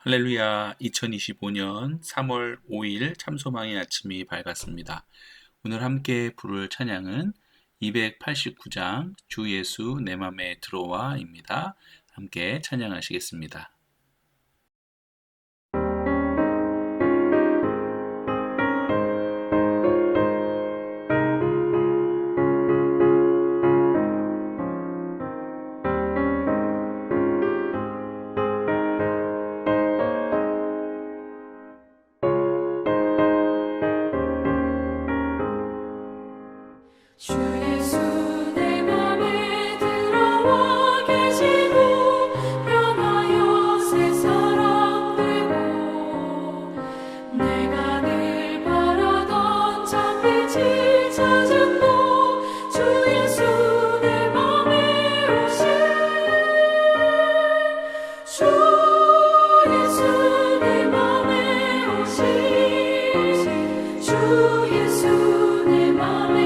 할렐루야, 2025년 3월 5일 참소망의 아침이 밝았습니다. 오늘 함께 부를 찬양은 289장 주 예수 내 맘에 들어와입니다. 함께 찬양하시겠습니다. 주 예수 내 맘에 들어와 계시고 변하여 새 사람 되고 내가 늘 바라던 참빛을 찾은 주 예수 내 맘에 오신 주 예수 내 맘에 오신 주 예수 내 맘에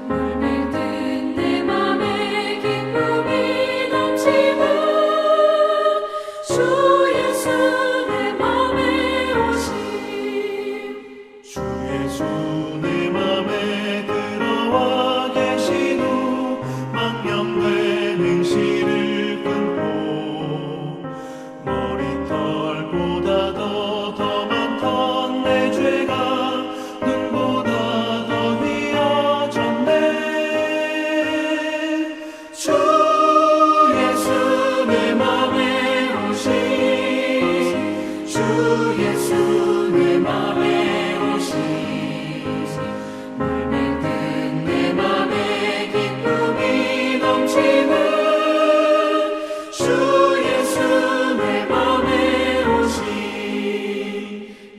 물밀듯 내 맘에 기쁨이 넘치는 주 예수 내 맘에 오신 주 예수 내 맘에 들어와 계신 후 망령된 행실을 끊고 머리털보다도 더 많던 내 죄가 눈보다 더 휘어졌네. 주 예수 내 맘에 오신 주 예수 내 맘에 물밀듯 내 맘에 기쁨이 넘치는 주 예수 내 맘에 오신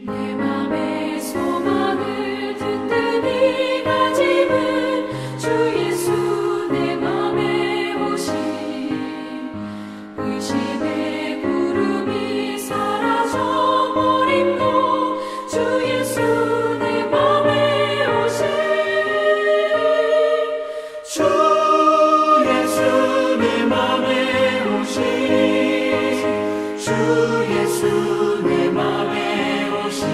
내 맘의 소망을 든든히 가지는 주 예수 내 맘에 오신 의심의 구름이 사라져 버림도 주 예수 내 맘에 오신 주 예수 내 맘에 오신 주 예수 내 맘에 오신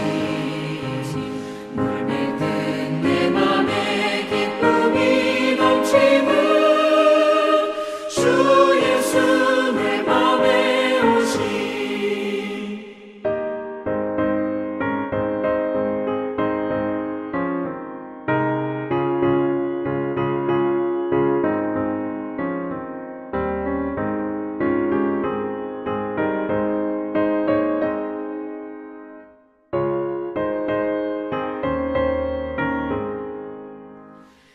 물밀듯 내 맘에 기쁨이 넘치는 주 예수 내 맘에 오신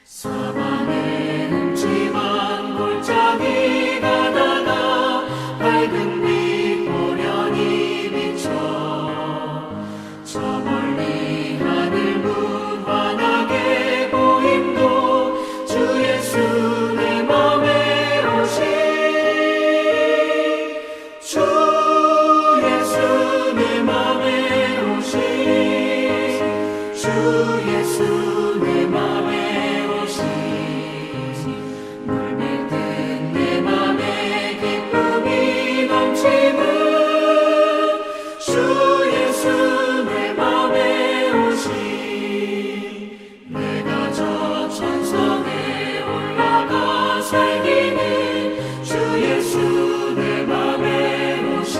사방에 음침한 골짜기 가다가 밝은 빛 고련히 비쳐 저 멀리 하늘 무한하게 보임도 주 예수 내 맘에 오신 주 예수 내 맘에 오신 주 예수 내 맘에 오신 물밀듯 내 맘에 기쁨이 넘치는 주 예수 내 맘에 오신 내가 저 천성에 올라가 살기는 주 예수 내 맘에 오신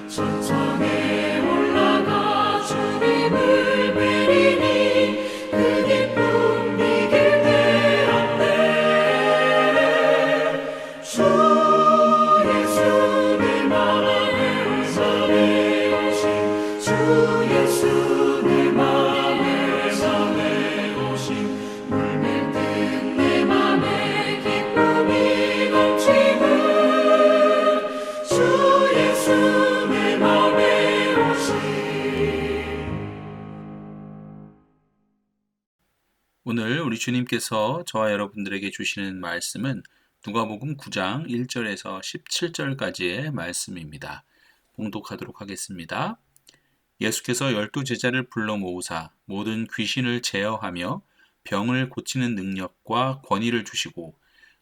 천성에 올라가 주님을 뵈리니 그 기쁨 이길 데 없네. 주 예수 내 맘에 오신 주 예수 내 맘에 오신 물밀듯 내 맘에 기쁨이 넘치는 주 예수 내 맘에 오신 오늘 우리 주님께서 저와 여러분들에게 주시는 말씀은 누가복음 9장 1절에서 17절까지의 말씀입니다. 봉독하도록 하겠습니다. 예수께서 12제자를 불러 모으사 모든 귀신을 제어하며 병을 고치는 능력과 권위를 주시고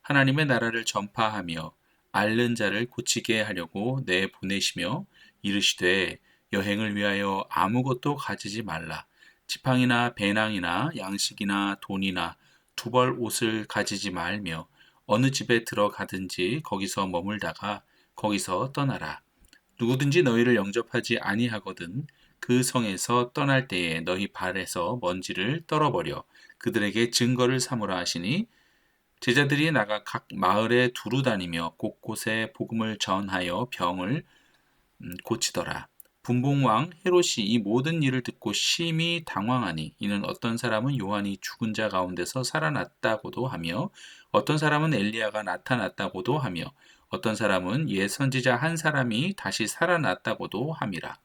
하나님의 나라를 전파하며 앓는 자를 고치게 하려고 내보내시며 이르시되 여행을 위하여 아무것도 가지지 말라. 지팡이나 배낭이나 양식이나 돈이나 두벌 옷을 가지지 말며 어느 집에 들어가든지 거기서 머물다가 거기서 떠나라. 누구든지 너희를 영접하지 아니하거든 그 성에서 떠날 때에 너희 발에서 먼지를 떨어버려 그들에게 증거를 삼으라 하시니 제자들이 나가 각 마을에 두루 다니며 곳곳에 복음을 전하여 병을 고치더라. 분봉왕 헤롯이 이 모든 일을 듣고 심히 당황하니 이는 어떤 사람은 요한이 죽은 자 가운데서 살아났다고도 하며 어떤 사람은 엘리야가 나타났다고도 하며 어떤 사람은 옛 선지자 한 사람이 다시 살아났다고도 함이라.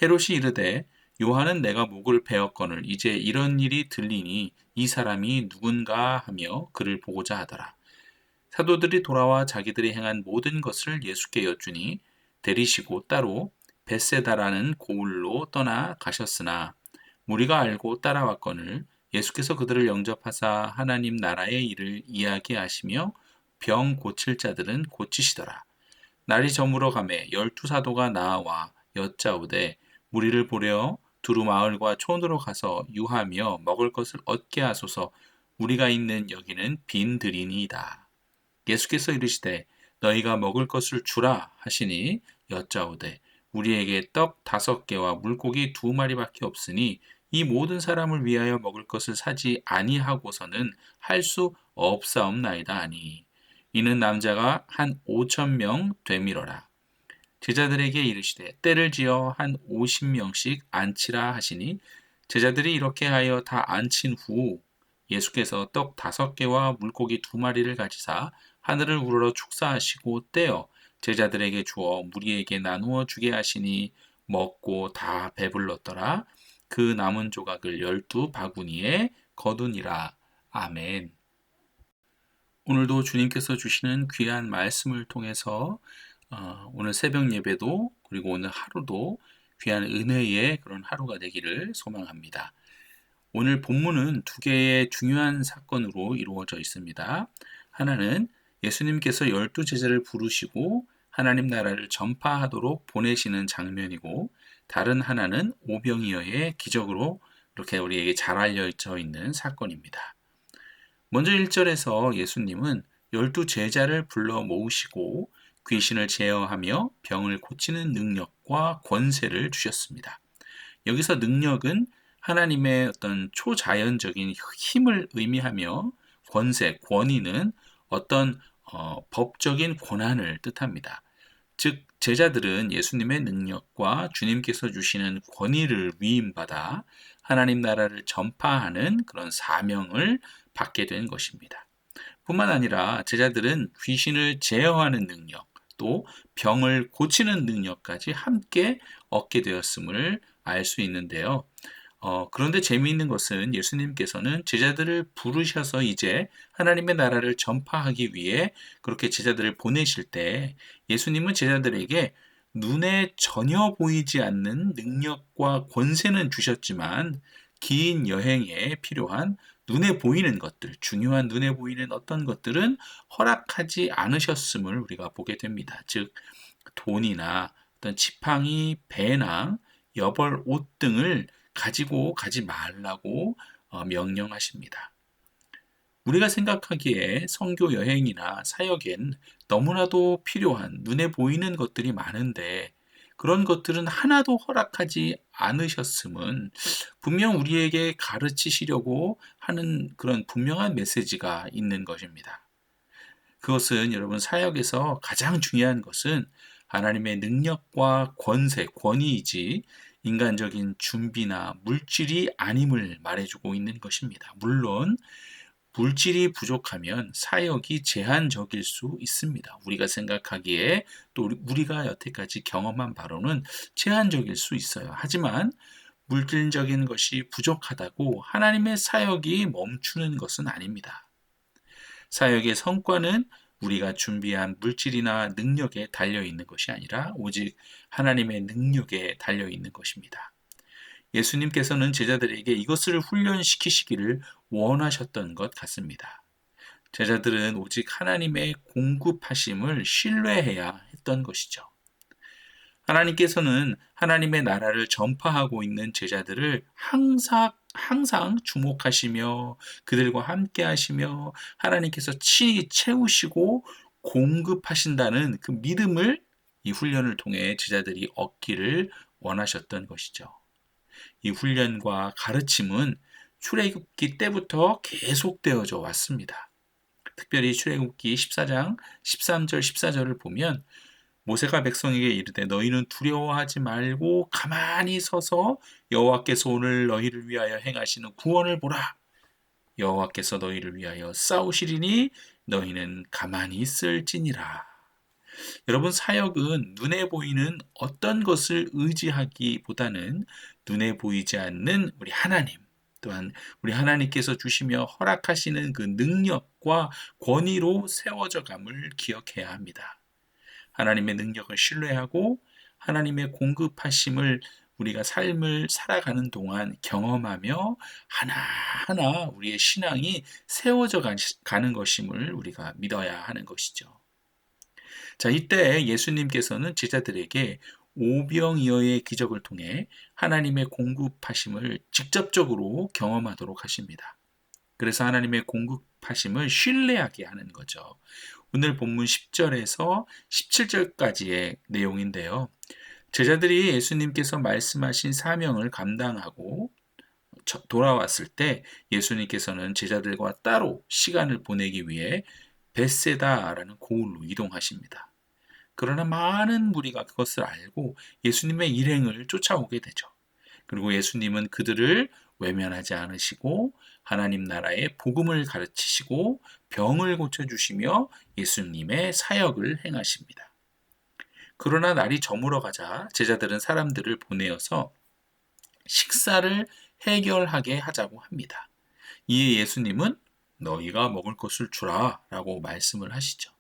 헤롯이 이르되 요한은 내가 목을 베었거늘 이제 이런 일이 들리니 이 사람이 누군가 하며 그를 보고자 하더라. 사도들이 돌아와 자기들이 행한 모든 것을 예수께 여쭈니 데리시고 따로 벳세다라는 고을로 떠나 가셨으나 무리가 알고 따라왔거늘 예수께서 그들을 영접하사 하나님 나라의 일을 이야기하시며 병 고칠 자들은 고치시더라. 날이 저물어 가매 12사도가 나와 여짜오되 무리를 보려 두루 마을과 촌으로 가서 유하며 먹을 것을 얻게 하소서. 우리가 있는 여기는 빈 들이니이다. 예수께서 이르시되 너희가 먹을 것을 주라 하시니 여짜오되 우리에게 떡 5개와 물고기 2마리밖에 없으니 이 모든 사람을 위하여 먹을 것을 사지 아니하고서는 할 수 없사옵나이다 하니 이는 남자가 한 5,000명 되밀어라. 제자들에게 이르시되 때를 지어 한 50명씩 앉히라 하시니 제자들이 이렇게 하여 다 앉힌 후 예수께서 떡 5개와 물고기 2마리를 가지사 하늘을 우러러 축사하시고 떼어 제자들에게 주어 무리에게 나누어 주게 하시니 먹고 다 배불렀더라. 그 남은 조각을 12바구니에 거두니라. 아멘. 오늘도 주님께서 주시는 귀한 말씀을 통해서 오늘 새벽 예배도 그리고 오늘 하루도 귀한 은혜의 그런 하루가 되기를 소망합니다. 오늘 본문은 2개의 중요한 사건으로 이루어져 있습니다. 하나는 예수님께서 12제자를 부르시고 하나님 나라를 전파하도록 보내시는 장면이고 다른 하나는 오병이어의 기적으로 이렇게 우리에게 잘 알려져 있는 사건입니다. 먼저 1절에서 예수님은 12제자를 불러 모으시고 귀신을 제어하며 병을 고치는 능력과 권세를 주셨습니다. 여기서 능력은 하나님의 어떤 초자연적인 힘을 의미하며 권세, 권위는 어떤 법적인 권한을 뜻합니다. 즉 제자들은 예수님의 능력과 주님께서 주시는 권위를 위임받아 하나님 나라를 전파하는 그런 사명을 받게 된 것입니다. 뿐만 아니라 제자들은 귀신을 제어하는 능력, 또 병을 고치는 능력까지 함께 얻게 되었음을 알 수 있는데요. 그런데 재미있는 것은 예수님께서는 제자들을 부르셔서 이제 하나님의 나라를 전파하기 위해 그렇게 제자들을 보내실 때 예수님은 제자들에게 눈에 전혀 보이지 않는 능력과 권세는 주셨지만 긴 여행에 필요한 눈에 보이는 것들, 중요한 눈에 보이는 어떤 것들은 허락하지 않으셨음을 우리가 보게 됩니다. 즉 돈이나 어떤 지팡이, 배낭, 여벌 옷 등을 가지고 가지 말라고 명령하십니다. 우리가 생각하기에 선교 여행이나 사역엔 너무나도 필요한 눈에 보이는 것들이 많은데 그런 것들은 하나도 허락하지 않으셨음은 분명 우리에게 가르치시려고 하는 그런 분명한 메시지가 있는 것입니다. 그것은 여러분 사역에서 가장 중요한 것은 하나님의 능력과 권세, 권위이지 인간적인 준비나 물질이 아님을 말해주고 있는 것입니다. 물론 물질이 부족하면 사역이 제한적일 수 있습니다. 우리가 생각하기에 또 우리가 여태까지 경험한 바로는 제한적일 수 있어요. 하지만 물질적인 것이 부족하다고 하나님의 사역이 멈추는 것은 아닙니다. 사역의 성과는 우리가 준비한 물질이나 능력에 달려있는 것이 아니라 오직 하나님의 능력에 달려있는 것입니다. 예수님께서는 제자들에게 이것을 훈련시키시기를 원하셨던 것 같습니다. 제자들은 오직 하나님의 공급하심을 신뢰해야 했던 것이죠. 하나님께서는 하나님의 나라를 전파하고 있는 제자들을 항상 주목하시며 그들과 함께 하시며 하나님께서 친히 채우시고 공급하신다는 그 믿음을 이 훈련을 통해 제자들이 얻기를 원하셨던 것이죠. 이 훈련과 가르침은 출애굽기 때부터 계속되어져 왔습니다. 특별히 출애굽기 14장 13절 14절을 보면 모세가 백성에게 이르되 너희는 두려워하지 말고 가만히 서서 여호와께서 오늘 너희를 위하여 행하시는 구원을 보라. 여호와께서 너희를 위하여 싸우시리니 너희는 가만히 있을지니라. 여러분, 사역은 눈에 보이는 어떤 것을 의지하기보다는 눈에 보이지 않는 우리 하나님, 또한 우리 하나님께서 주시며 허락하시는 그 능력과 권위로 세워져 감을 기억해야 합니다. 하나님의 능력을 신뢰하고 하나님의 공급하심을 우리가 삶을 살아가는 동안 경험하며 하나하나 우리의 신앙이 세워져 가는 것임을 우리가 믿어야 하는 것이죠. 자, 이때 예수님께서는 제자들에게 오병이어의 기적을 통해 하나님의 공급하심을 직접적으로 경험하도록 하십니다. 그래서 하나님의 공급하심을 신뢰하게 하는 거죠. 오늘 본문 10절에서 17절까지의 내용인데요. 제자들이 예수님께서 말씀하신 사명을 감당하고 돌아왔을 때 예수님께서는 제자들과 따로 시간을 보내기 위해 벳세다라는 고을로 이동하십니다. 그러나 많은 무리가 그것을 알고 예수님의 일행을 쫓아오게 되죠. 그리고 예수님은 그들을 외면하지 않으시고 하나님 나라의 복음을 가르치시고 병을 고쳐주시며 예수님의 사역을 행하십니다. 그러나 날이 저물어 가자 제자들은 사람들을 보내어서 식사를 해결하게 하자고 합니다. 이에 예수님은 너희가 먹을 것을 주라 라고 말씀을 하시죠.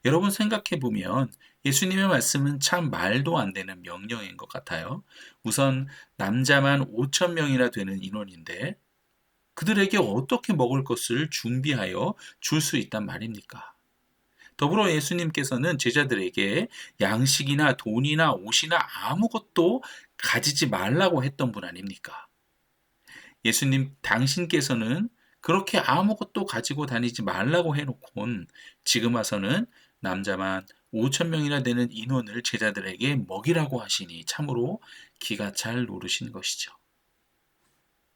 여러분, 생각해 보면 예수님의 말씀은 참 말도 안 되는 명령인 것 같아요. 우선 남자만 5천 명이나 되는 인원인데 그들에게 어떻게 먹을 것을 준비하여 줄 수 있단 말입니까? 더불어 예수님께서는 제자들에게 양식이나 돈이나 옷이나 아무것도 가지지 말라고 했던 분 아닙니까? 예수님 당신께서는 그렇게 아무것도 가지고 다니지 말라고 해놓곤 지금 와서는 남자만 5천 명이나 되는 인원을 제자들에게 먹이라고 하시니 참으로 기가 잘 노르신 것이죠.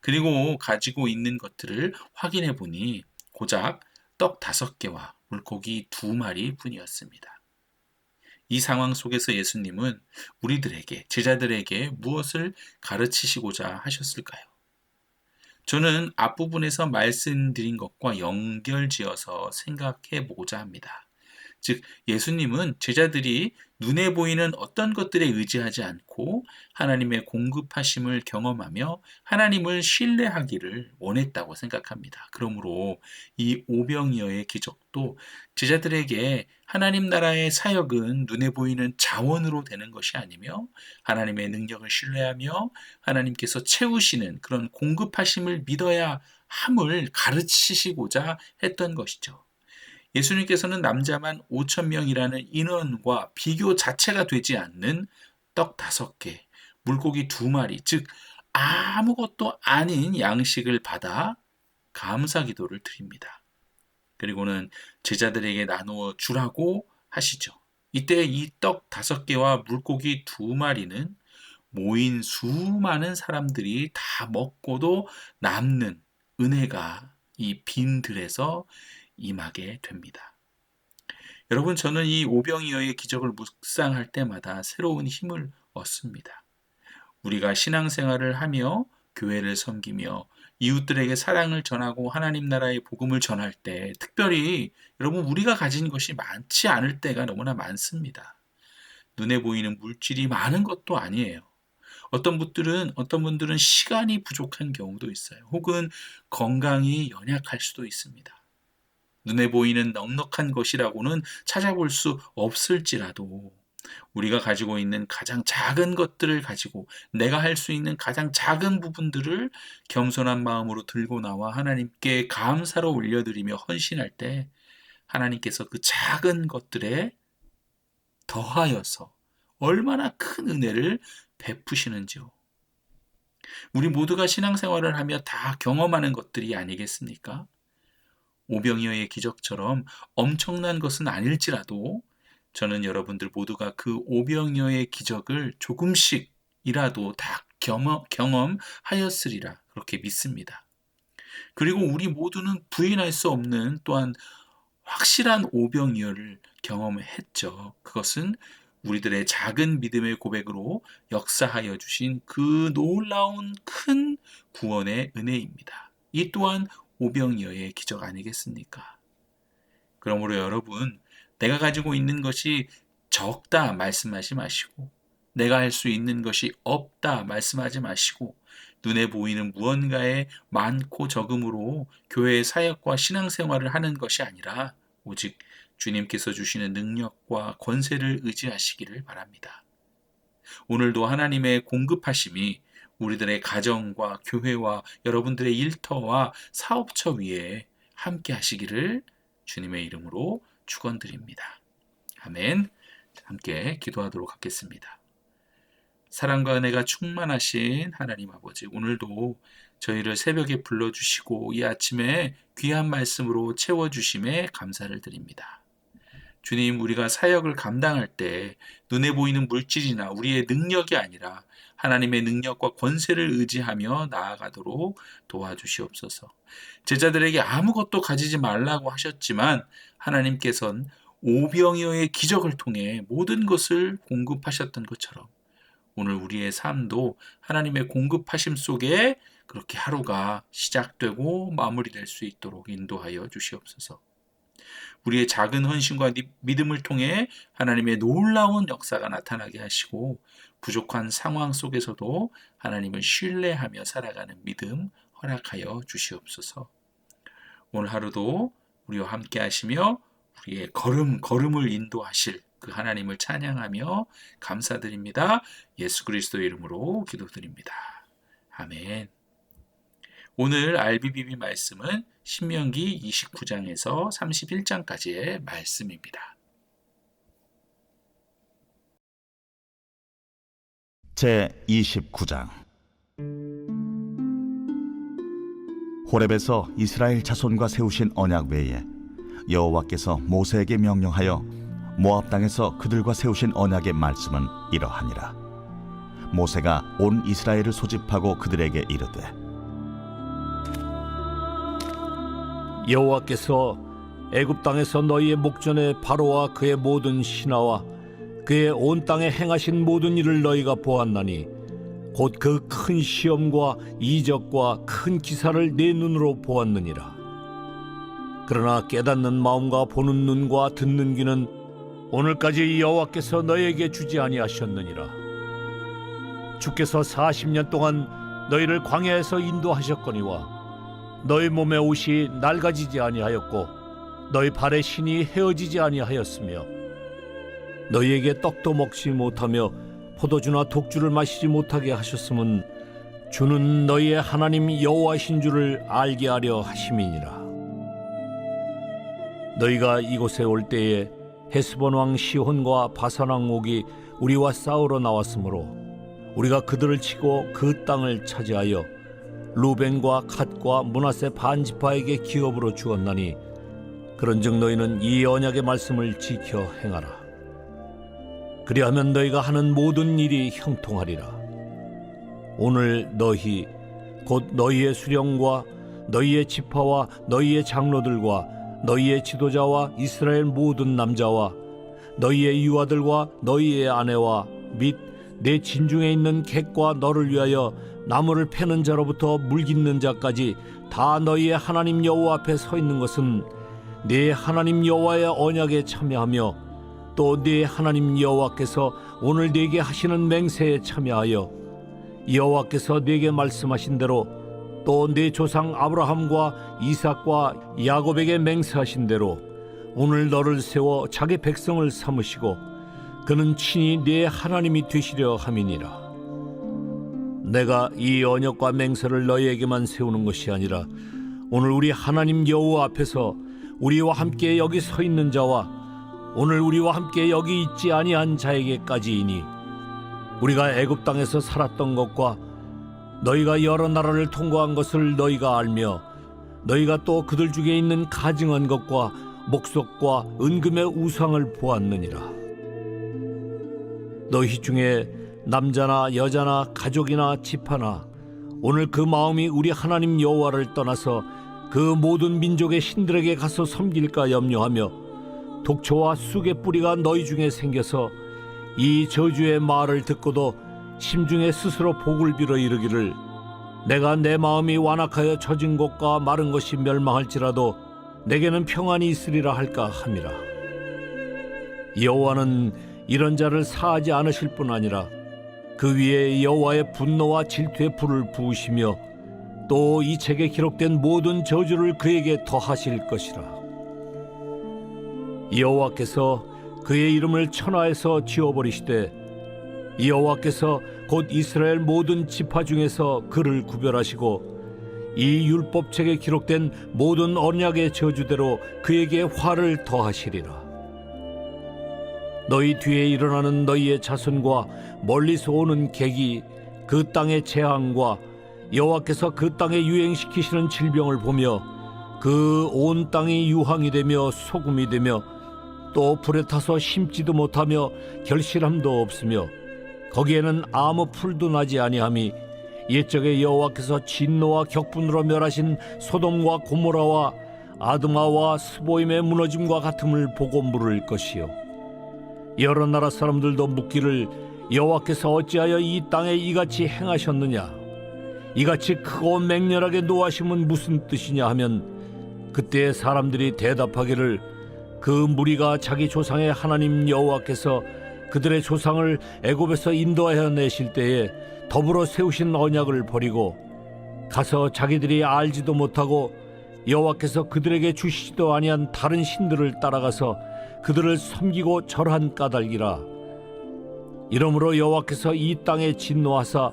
그리고 가지고 있는 것들을 확인해 보니 고작 떡 5개와 물고기 2마리 뿐이었습니다. 이 상황 속에서 예수님은 우리들에게, 제자들에게 무엇을 가르치시고자 하셨을까요? 저는 앞부분에서 말씀드린 것과 연결지어서 생각해 보고자 합니다. 즉, 예수님은 제자들이 눈에 보이는 어떤 것들에 의지하지 않고 하나님의 공급하심을 경험하며 하나님을 신뢰하기를 원했다고 생각합니다. 그러므로 이 오병이어의 기적도 제자들에게 하나님 나라의 사역은 눈에 보이는 자원으로 되는 것이 아니며 하나님의 능력을 신뢰하며 하나님께서 채우시는 그런 공급하심을 믿어야 함을 가르치시고자 했던 것이죠. 예수님께서는 남자만 5천 명이라는 인원과 비교 자체가 되지 않는 떡 5개, 물고기 2마리, 즉 아무것도 아닌 양식을 받아 감사 기도를 드립니다. 그리고는 제자들에게 나누어 주라고 하시죠. 이때 이 떡 5개와 물고기 2마리는 모인 수많은 사람들이 다 먹고도 남는 은혜가 이 빈 들에서 임하게 됩니다. 여러분, 저는 이 오병이어의 기적을 묵상할 때마다 새로운 힘을 얻습니다. 우리가 신앙생활을 하며 교회를 섬기며 이웃들에게 사랑을 전하고 하나님 나라의 복음을 전할 때 특별히 여러분, 우리가 가진 것이 많지 않을 때가 너무나 많습니다. 눈에 보이는 물질이 많은 것도 아니에요. 어떤 분들은 시간이 부족한 경우도 있어요. 혹은 건강이 연약할 수도 있습니다. 눈에 보이는 넉넉한 것이라고는 찾아볼 수 없을지라도 우리가 가지고 있는 가장 작은 것들을 가지고 내가 할 수 있는 가장 작은 부분들을 겸손한 마음으로 들고 나와 하나님께 감사로 올려드리며 헌신할 때 하나님께서 그 작은 것들에 더하여서 얼마나 큰 은혜를 베푸시는지요. 우리 모두가 신앙생활을 하며 다 경험하는 것들이 아니겠습니까? 오병이어의 기적처럼 엄청난 것은 아닐지라도 저는 여러분들 모두가 그 오병이어의 기적을 조금씩이라도 다 경험하였으리라 그렇게 믿습니다. 그리고 우리 모두는 부인할 수 없는 또한 확실한 오병이어를 경험했죠. 그것은 우리들의 작은 믿음의 고백으로 역사하여 주신 그 놀라운 큰 구원의 은혜입니다. 이 또한 오병이어의 기적 아니겠습니까? 그러므로 여러분, 내가 가지고 있는 것이 적다 말씀하지 마시고, 내가 할 수 있는 것이 없다 말씀하지 마시고, 눈에 보이는 무언가의 많고 적음으로 교회의 사역과 신앙생활을 하는 것이 아니라 오직 주님께서 주시는 능력과 권세를 의지하시기를 바랍니다. 오늘도 하나님의 공급하심이 우리들의 가정과 교회와 여러분들의 일터와 사업처 위에 함께 하시기를 주님의 이름으로 축원드립니다. 아멘. 함께 기도하도록 하겠습니다. 사랑과 은혜가 충만하신 하나님 아버지, 오늘도 저희를 새벽에 불러주시고 이 아침에 귀한 말씀으로 채워주심에 감사를 드립니다. 주님, 우리가 사역을 감당할 때 눈에 보이는 물질이나 우리의 능력이 아니라 하나님의 능력과 권세를 의지하며 나아가도록 도와주시옵소서. 제자들에게 아무것도 가지지 말라고 하셨지만 하나님께서는 오병이어의 기적을 통해 모든 것을 공급하셨던 것처럼 오늘 우리의 삶도 하나님의 공급하심 속에 그렇게 하루가 시작되고 마무리될 수 있도록 인도하여 주시옵소서. 우리의 작은 헌신과 믿음을 통해 하나님의 놀라운 역사가 나타나게 하시고 부족한 상황 속에서도 하나님을 신뢰하며 살아가는 믿음 허락하여 주시옵소서. 오늘 하루도 우리와 함께 하시며 우리의 걸음을 인도하실 그 하나님을 찬양하며 감사드립니다. 예수 그리스도 이름으로 기도드립니다. 아멘. 오늘 RBBB 말씀은 신명기 29장에서 31장까지의 말씀입니다. 제29장 호렙에서 이스라엘 자손과 세우신 언약 외에 여호와께서 모세에게 명령하여 모압 땅에서 그들과 세우신 언약의 말씀은 이러하니라. 모세가 온 이스라엘을 소집하고 그들에게 이르되 여호와께서 애굽 땅에서 너희의 목전에 바로와 그의 모든 신하와 그의 온 땅에 행하신 모든 일을 너희가 보았나니 곧 그 큰 시험과 이적과 큰 기사를 내 눈으로 보았느니라. 그러나 깨닫는 마음과 보는 눈과 듣는 귀는 오늘까지 여호와께서 너희에게 주지 아니하셨느니라. 주께서 40년 동안 너희를 광야에서 인도하셨거니와 너희 몸의 옷이 낡아지지 아니하였고 너희 발의 신이 헤어지지 아니하였으며 너희에게 떡도 먹지 못하며 포도주나 독주를 마시지 못하게 하셨음은 주는 너희의 하나님 여호와신 줄을 알게 하려 하심이니라. 너희가 이곳에 올 때에 헤스본 왕 시혼과 바산 왕 옥이 우리와 싸우러 나왔으므로 우리가 그들을 치고 그 땅을 차지하여 루벤과 갓과 므낫세 반 지파에게 기업으로 주었나니 그런즉 너희는 이 언약의 말씀을 지켜 행하라. 그리하면 너희가 하는 모든 일이 형통하리라. 오늘 너희 곧 너희의 수령과 너희의 지파와 너희의 장로들과 너희의 지도자와 이스라엘 모든 남자와 너희의 유아들과 너희의 아내와 및 내 진중에 있는 객과 너를 위하여 나무를 패는 자로부터 물 깃는 자까지 다 너희의 하나님 여호와 앞에 서 있는 것은 네 하나님 여호와의 언약에 참여하며 또 네 하나님 여호와께서 오늘 네게 하시는 맹세에 참여하여 여호와께서 네게 말씀하신 대로 또 네 조상 아브라함과 이삭과 야곱에게 맹세하신 대로 오늘 너를 세워 자기 백성을 삼으시고 그는 친히 네 하나님이 되시려 함이니라. 내가 이 언약과 맹세를 너희에게만 세우는 것이 아니라 오늘 우리 하나님 여호와 앞에서 우리와 함께 여기 서 있는 자와 오늘 우리와 함께 여기 있지 아니한 자에게까지이니, 우리가 애굽 땅에서 살았던 것과 너희가 여러 나라를 통과한 것을 너희가 알며 너희가 또 그들 중에 있는 가증한 것과 목석과 은금의 우상을 보았느니라. 너희 중에 남자나 여자나 가족이나 집하나 오늘 그 마음이 우리 하나님 여호와를 떠나서 그 모든 민족의 신들에게 가서 섬길까 염려하며 독초와 쑥의 뿌리가 너희 중에 생겨서 이 저주의 말을 듣고도 심중에 스스로 복을 빌어 이르기를, 내가 내 마음이 완악하여 젖은 곳과 마른 것이 멸망할지라도 내게는 평안이 있으리라 할까 함이라. 여호와는 이런 자를 사하지 않으실 뿐 아니라 그 위에 여호와의 분노와 질투의 불을 부으시며 또 이 책에 기록된 모든 저주를 그에게 더하실 것이라. 여호와께서 그의 이름을 천하에서 지워버리시되 여호와께서 곧 이스라엘 모든 지파 중에서 그를 구별하시고 이 율법책에 기록된 모든 언약의 저주대로 그에게 화를 더하시리라. 너희 뒤에 일어나는 너희의 자손과 멀리서 오는 객이 그 땅의 재앙과 여호와께서 그 땅에 유행시키시는 질병을 보며 그 온 땅이 유황이 되며 소금이 되며 또 불에 타서 심지도 못하며 결실함도 없으며 거기에는 아무 풀도 나지 아니함이 옛적에 여호와께서 진노와 격분으로 멸하신 소돔과 고모라와 아드마와 스보임의 무너짐과 같음을 보고 물을 것이요, 여러 나라 사람들도 묻기를 여호와께서 어찌하여 이 땅에 이같이 행하셨느냐, 이같이 크고 맹렬하게 노하심은 무슨 뜻이냐 하면, 그때 사람들이 대답하기를 그 무리가 자기 조상의 하나님 여호와께서 그들의 조상을 애굽에서 인도하여 내실 때에 더불어 세우신 언약을 버리고 가서 자기들이 알지도 못하고 여호와께서 그들에게 주시지도 아니한 다른 신들을 따라가서 그들을 섬기고 절한 까닭이라. 이러므로 여호와께서 이 땅에 진노하사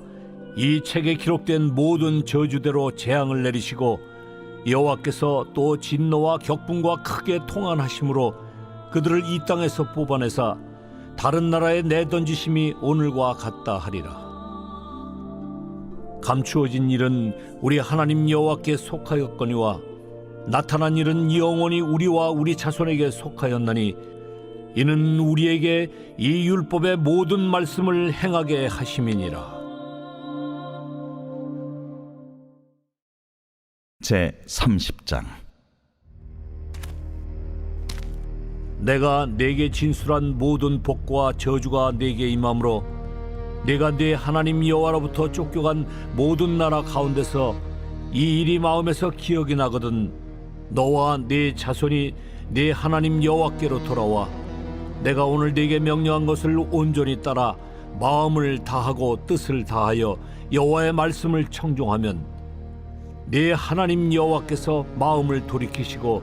이 책에 기록된 모든 저주대로 재앙을 내리시고 여호와께서 또 진노와 격분과 크게 통한하심으로 그들을 이 땅에서 뽑아내사 다른 나라에 내던지심이 오늘과 같다 하리라. 감추어진 일은 우리 하나님 여호와께 속하였거니와 나타난 일은 영원히 우리와 우리 자손에게 속하였나니 이는 우리에게 이 율법의 모든 말씀을 행하게 하심이니라. 제 30장. 내가 네게 진술한 모든 복과 저주가 네게 임함으로 네가 네 하나님 여호와로부터 쫓겨간 모든 나라 가운데서 이 일이 마음에서 기억이 나거든 너와 네 자손이 네 하나님 여호와께로 돌아와 내가 오늘 네게 명령한 것을 온전히 따라 마음을 다하고 뜻을 다하여 여호와의 말씀을 청종하면 네 하나님 여호와께서 마음을 돌이키시고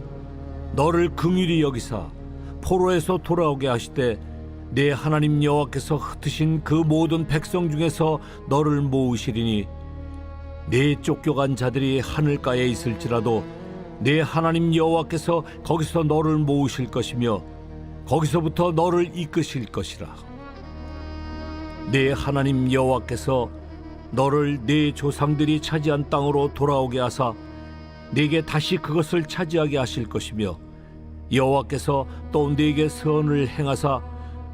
너를 긍휼히 여기사 포로에서 돌아오게 하시되 네 하나님 여호와께서 흩으신 그 모든 백성 중에서 너를 모으시리니 네 쫓겨간 자들이 하늘가에 있을지라도 네 하나님 여호와께서 거기서 너를 모으실 것이며 거기서부터 너를 이끄실 것이라. 네 하나님 여호와께서 너를 네 조상들이 차지한 땅으로 돌아오게 하사 네게 다시 그것을 차지하게 하실 것이며 여호와께서 또 네게 선을 행하사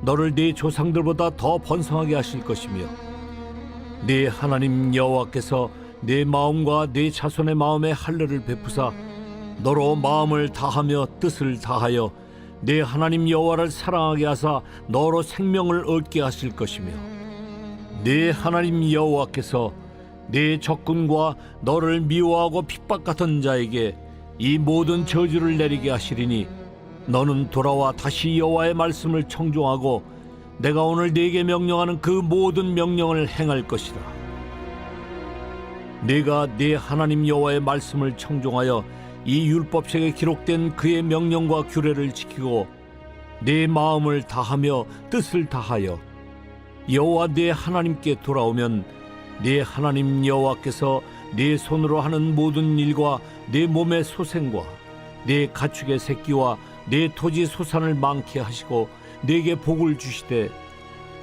너를 네 조상들보다 더 번성하게 하실 것이며 네 하나님 여호와께서 네 마음과 네 자손의 마음에 할례를 베푸사 너로 마음을 다하며 뜻을 다하여 네 하나님 여호와를 사랑하게 하사 너로 생명을 얻게 하실 것이며 네 하나님 여호와께서 네 적군과 너를 미워하고 핍박하던 자에게 이 모든 저주를 내리게 하시리니 너는 돌아와 다시 여호와의 말씀을 청종하고 내가 오늘 네게 명령하는 그 모든 명령을 행할 것이라. 네가 네 하나님 여호와의 말씀을 청종하여 이 율법책에 기록된 그의 명령과 규례를 지키고 내 마음을 다하며 뜻을 다하여 여호와 내 하나님께 돌아오면 내 하나님 여호와께서 내 손으로 하는 모든 일과 내 몸의 소생과 내 가축의 새끼와 내 토지 소산을 많게 하시고 내게 복을 주시되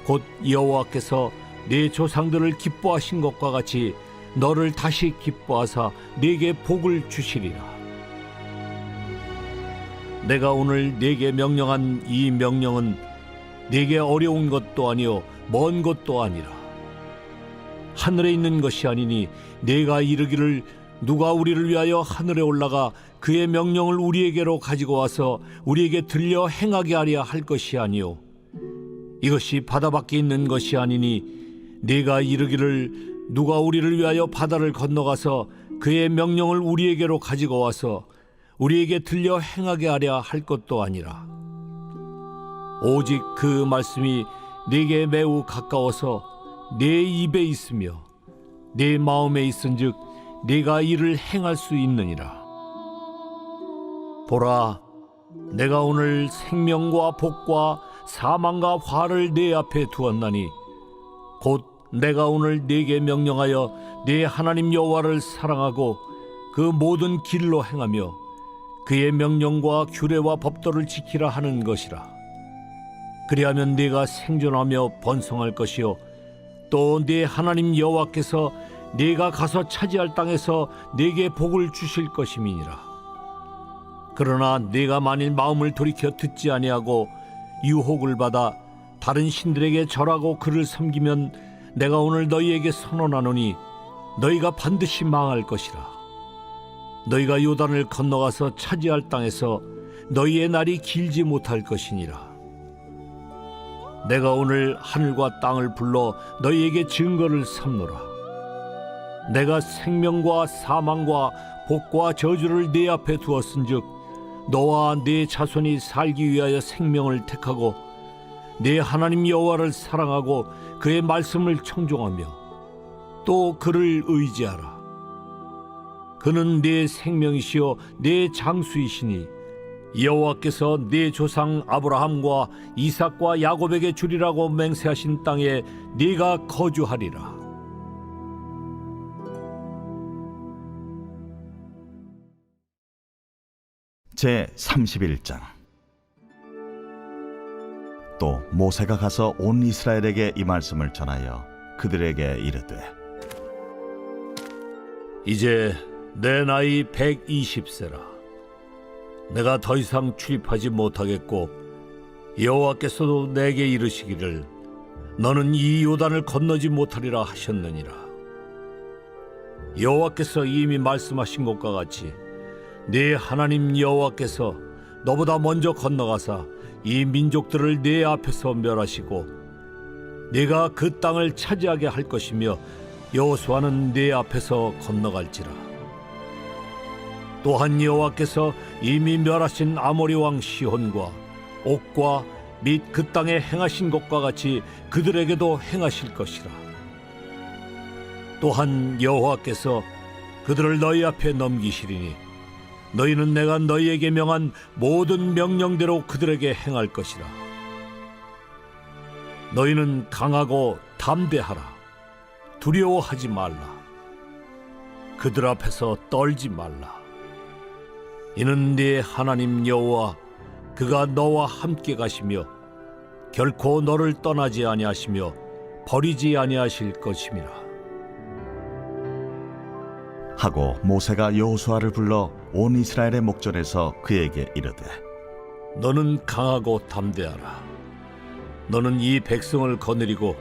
곧 여호와께서 내 조상들을 기뻐하신 것과 같이 너를 다시 기뻐하사 내게 복을 주시리라. 내가 오늘 내게 명령한 이 명령은 내게 어려운 것도 아니요 먼 것도 아니라 하늘에 있는 것이 아니니 내가 이르기를 누가 우리를 위하여 하늘에 올라가 그의 명령을 우리에게로 가지고 와서 우리에게 들려 행하게 하려 할 것이 아니요 이것이 바다 밖에 있는 것이 아니니 내가 이르기를 누가 우리를 위하여 바다를 건너가서 그의 명령을 우리에게로 가지고 와서 우리에게 들려 행하게 하려 할 것도 아니라 오직 그 말씀이 내게 매우 가까워서 내 입에 있으며 내 마음에 있은즉 내가 이를 행할 수 있느니라. 보라, 내가 오늘 생명과 복과 사망과 화를 내 앞에 두었나니 곧 내가 오늘 네게 명령하여 네 하나님 여호와를 사랑하고 그 모든 길로 행하며 그의 명령과 규례와 법도를 지키라 하는 것이라. 그리하면 네가 생존하며 번성할 것이요 또 네 하나님 여호와께서 네가 가서 차지할 땅에서 네게 복을 주실 것임이니라. 그러나 네가 만일 마음을 돌이켜 듣지 아니하고 유혹을 받아 다른 신들에게 절하고 그를 섬기면 내가 오늘 너희에게 선언하노니 너희가 반드시 망할 것이라. 너희가 요단을 건너가서 차지할 땅에서 너희의 날이 길지 못할 것이니라. 내가 오늘 하늘과 땅을 불러 너희에게 증거를 삼노라. 내가 생명과 사망과 복과 저주를 네 앞에 두었은즉 너와 네 자손이 살기 위하여 생명을 택하고 네 하나님 여호와를 사랑하고 그의 말씀을 청종하며 또 그를 의지하라. 그는 네 생명이시요 네 장수이시니 여호와께서 네 조상 아브라함과 이삭과 야곱에게 주리라고 맹세하신 땅에 네가 거주하리라. 제 31장. 또 모세가 가서 온 이스라엘에게 이 말씀을 전하여 그들에게 이르되 이제 내 나이 120세라. 내가 더 이상 출입하지 못하겠고 여호와께서도 내게 이르시기를 너는 이 요단을 건너지 못하리라 하셨느니라. 여호와께서 이미 말씀하신 것과 같이 네 하나님 여호와께서 너보다 먼저 건너가사 이 민족들을 네 앞에서 멸하시고 네가 그 땅을 차지하게 할 것이며 여호수아는 네 앞에서 건너갈지라. 또한 여호와께서 이미 멸하신 아모리 왕 시혼과 옥과 및 그 땅에 행하신 것과 같이 그들에게도 행하실 것이라. 또한 여호와께서 그들을 너희 앞에 넘기시리니 너희는 내가 너희에게 명한 모든 명령대로 그들에게 행할 것이라. 너희는 강하고 담대하라. 두려워하지 말라. 그들 앞에서 떨지 말라. 이는 네 하나님 여호와 그가 너와 함께 가시며 결코 너를 떠나지 아니하시며 버리지 아니하실 것임이라. 하고 모세가 여호수아를 불러 온 이스라엘의 목전에서 그에게 이르되 너는 강하고 담대하라. 너는 이 백성을 거느리고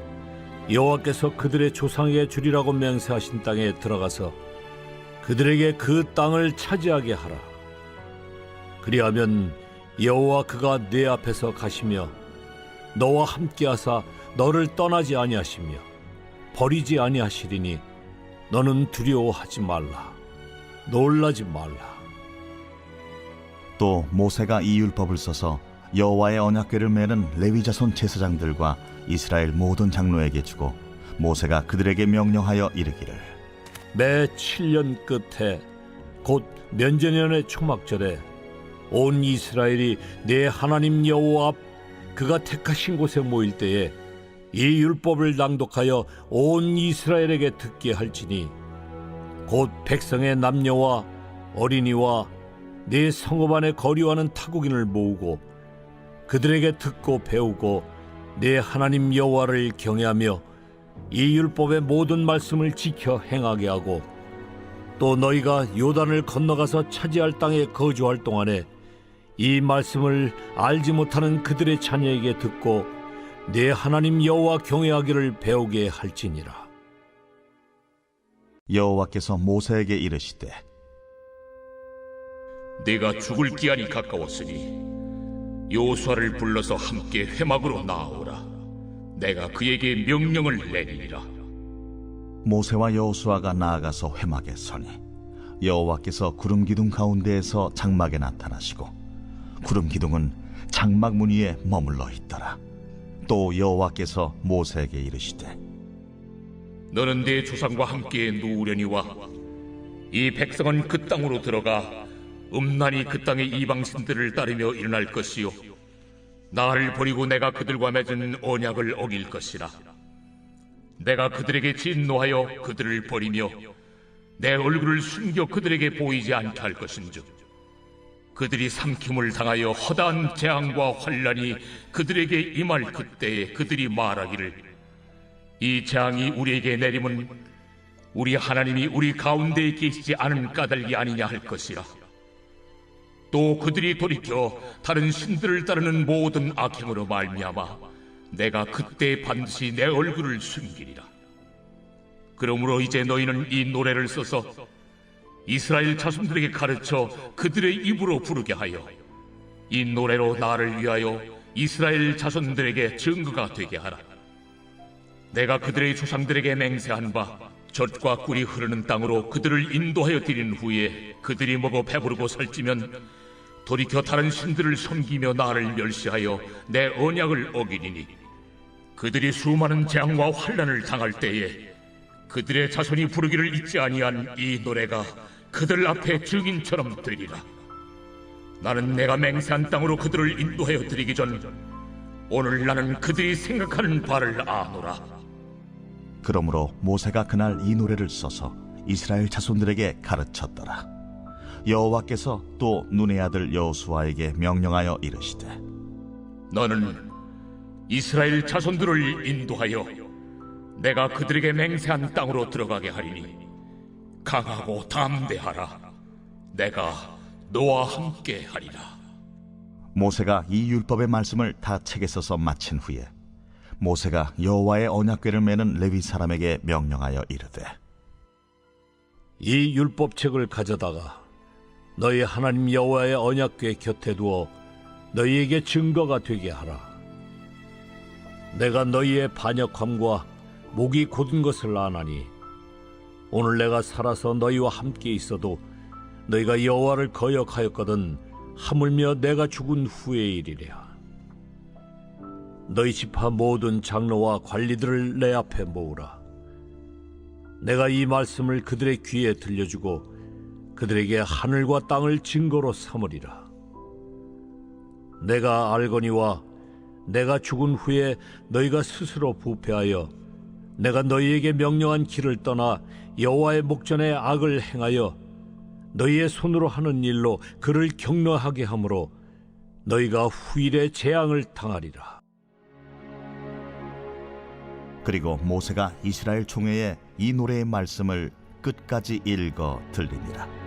여호와께서 그들의 조상에게 주리라고 맹세하신 땅에 들어가서 그들에게 그 땅을 차지하게 하라. 그리하면 여호와 그가 네 앞에서 가시며 너와 함께하사 너를 떠나지 아니하시며 버리지 아니하시리니 너는 두려워하지 말라. 놀라지 말라. 또 모세가 이 율법을 써서 여호와의 언약궤를 매는 레위 자손 제사장들과 이스라엘 모든 장로에게 주고 모세가 그들에게 명령하여 이르기를 매 7년 끝에 곧 면제년의 초막절에 온 이스라엘이 내 하나님 여호와 앞 그가 택하신 곳에 모일 때에 이 율법을 낭독하여 온 이스라엘에게 듣게 할지니 곧 백성의 남녀와 어린이와 네 성읍 안에 거류하는 타국인을 모으고 그들에게 듣고 배우고 내 하나님 여호와를 경외하며 이 율법의 모든 말씀을 지켜 행하게 하고 또 너희가 요단을 건너가서 차지할 땅에 거주할 동안에 이 말씀을 알지 못하는 그들의 자녀에게 듣고 내 하나님 여호와 경외하기를 배우게 할지니라. 여호와께서 모세에게 이르시되 네가 죽을 기한이 가까웠으니 여호수아를 불러서 함께 회막으로 나아오라. 내가 그에게 명령을 내리리라. 모세와 여호수아가 나아가서 회막에 서니 여호와께서 구름 기둥 가운데에서 장막에 나타나시고 구름 기둥은 장막 문 위에 머물러 있더라. 또 여호와께서 모세에게 이르시되 너는 네 조상과 함께 누우려니와 이 백성은 그 땅으로 들어가 음란히 그 땅의 이방신들을 따르며 일어날 것이요 나를 버리고 내가 그들과 맺은 언약을 어길 것이라. 내가 그들에게 진노하여 그들을 버리며 내 얼굴을 숨겨 그들에게 보이지 않게 할 것인즉 그들이 삼킴을 당하여 허다한 재앙과 환난이 그들에게 임할 그때에 그들이 말하기를 이 재앙이 우리에게 내림은 우리 하나님이 우리 가운데에 계시지 않은 까닭이 아니냐 할 것이라. 또 그들이 돌이켜 다른 신들을 따르는 모든 악행으로 말미암아 내가 그때 반드시 내 얼굴을 숨기리라. 그러므로 이제 너희는 이 노래를 써서 이스라엘 자손들에게 가르쳐 그들의 입으로 부르게 하여 이 노래로 나를 위하여 이스라엘 자손들에게 증거가 되게 하라. 내가 그들의 조상들에게 맹세한 바 젖과 꿀이 흐르는 땅으로 그들을 인도하여 드린 후에 그들이 먹어 배부르고 살찌면 돌이켜 다른 신들을 섬기며 나를 멸시하여 내 언약을 어기리니 그들이 수많은 재앙과 환난을 당할 때에 그들의 자손이 부르기를 잊지 아니한 이 노래가 그들 앞에 증인처럼 되리라. 나는 내가 맹세한 땅으로 그들을 인도하여 드리기 전 오늘 나는 그들이 생각하는 바를 아노라. 그러므로 모세가 그날 이 노래를 써서 이스라엘 자손들에게 가르쳤더라. 여호와께서 또 눈의 아들 여호수아에게 명령하여 이르시되 너는 이스라엘 자손들을 인도하여 내가 그들에게 맹세한 땅으로 들어가게 하리니 강하고 담대하라. 내가 너와 함께 하리라. 모세가 이 율법의 말씀을 다 책에 써서 마친 후에 모세가 여호와의 언약궤를 메는 레위 사람에게 명령하여 이르되 이 율법책을 가져다가 너희 하나님 여호와의 언약궤 곁에 두어 너희에게 증거가 되게 하라. 내가 너희의 반역함과 목이 곧은 것을 아나니 오늘 내가 살아서 너희와 함께 있어도 너희가 여호와를 거역하였거든 하물며 내가 죽은 후의 일이랴. 너희 지파 모든 장로와 관리들을 내 앞에 모으라. 내가 이 말씀을 그들의 귀에 들려주고 그들에게 하늘과 땅을 증거로 삼으리라. 내가 알거니와 내가 죽은 후에 너희가 스스로 부패하여 내가 너희에게 명령한 길을 떠나 여호와의 목전에 악을 행하여 너희의 손으로 하는 일로 그를 격려하게 하므로 너희가 후일에 재앙을 당하리라. 그리고 모세가 이스라엘 총회에 이 노래의 말씀을 끝까지 읽어 들리니라.